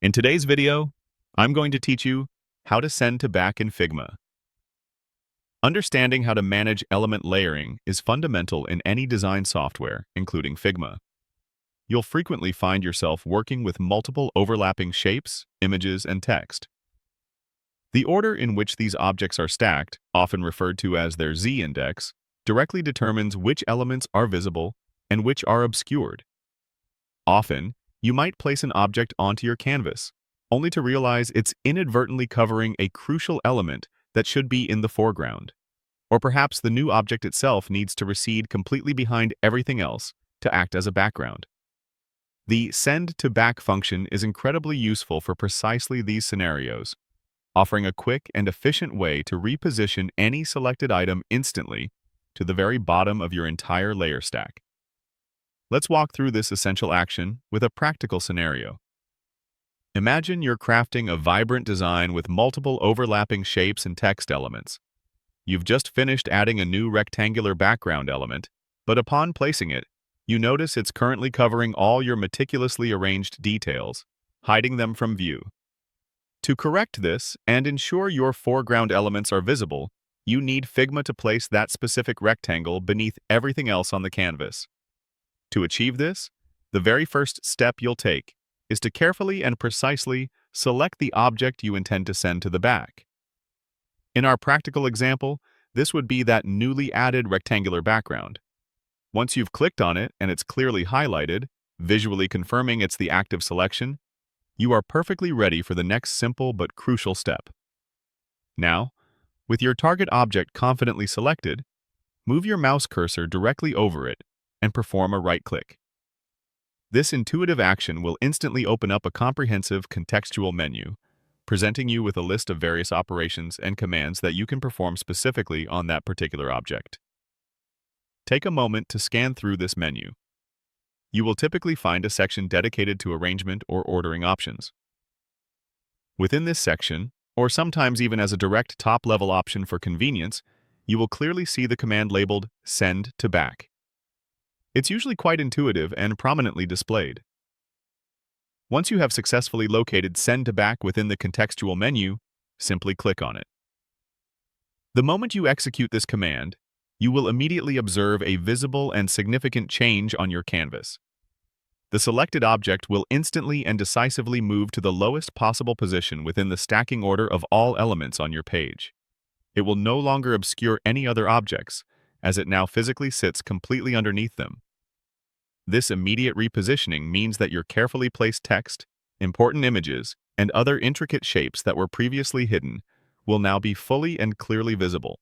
In today's video, I'm going to teach you how to send to back in Figma. Understanding how to manage element layering is fundamental in any design software, including Figma. You'll frequently find yourself working with multiple overlapping shapes, images, and text. The order in which these objects are stacked, often referred to as their z-index, directly determines which elements are visible and which are obscured. Often, you might place an object onto your canvas, only to realize it's inadvertently covering a crucial element that should be in the foreground. Or perhaps the new object itself needs to recede completely behind everything else to act as a background. The send to back function is incredibly useful for precisely these scenarios, offering a quick and efficient way to reposition any selected item instantly to the very bottom of your entire layer stack. Let's walk through this essential action with a practical scenario. Imagine you're crafting a vibrant design with multiple overlapping shapes and text elements. You've just finished adding a new rectangular background element, but upon placing it, you notice it's currently covering all your meticulously arranged details, hiding them from view. To correct this and ensure your foreground elements are visible, you need Figma to place that specific rectangle beneath everything else on the canvas. To achieve this, the very first step you'll take is to carefully and precisely select the object you intend to send to the back. In our practical example, this would be that newly added rectangular background. Once you've clicked on it and it's clearly highlighted, visually confirming it's the active selection, you are perfectly ready for the next simple but crucial step. Now, with your target object confidently selected, move your mouse cursor directly over it and perform a right-click. This intuitive action will instantly open up a comprehensive contextual menu, presenting you with a list of various operations and commands that you can perform specifically on that particular object. Take a moment to scan through this menu. You will typically find a section dedicated to arrangement or ordering options. Within this section, or sometimes even as a direct top-level option for convenience, you will clearly see the command labeled Send to Back. It's usually quite intuitive and prominently displayed. Once you have successfully located Send to Back within the contextual menu, simply click on it. The moment you execute this command, you will immediately observe a visible and significant change on your canvas. The selected object will instantly and decisively move to the lowest possible position within the stacking order of all elements on your page. It will no longer obscure any other objects, as it now physically sits completely underneath them. This immediate repositioning means that your carefully placed text, important images, and other intricate shapes that were previously hidden will now be fully and clearly visible.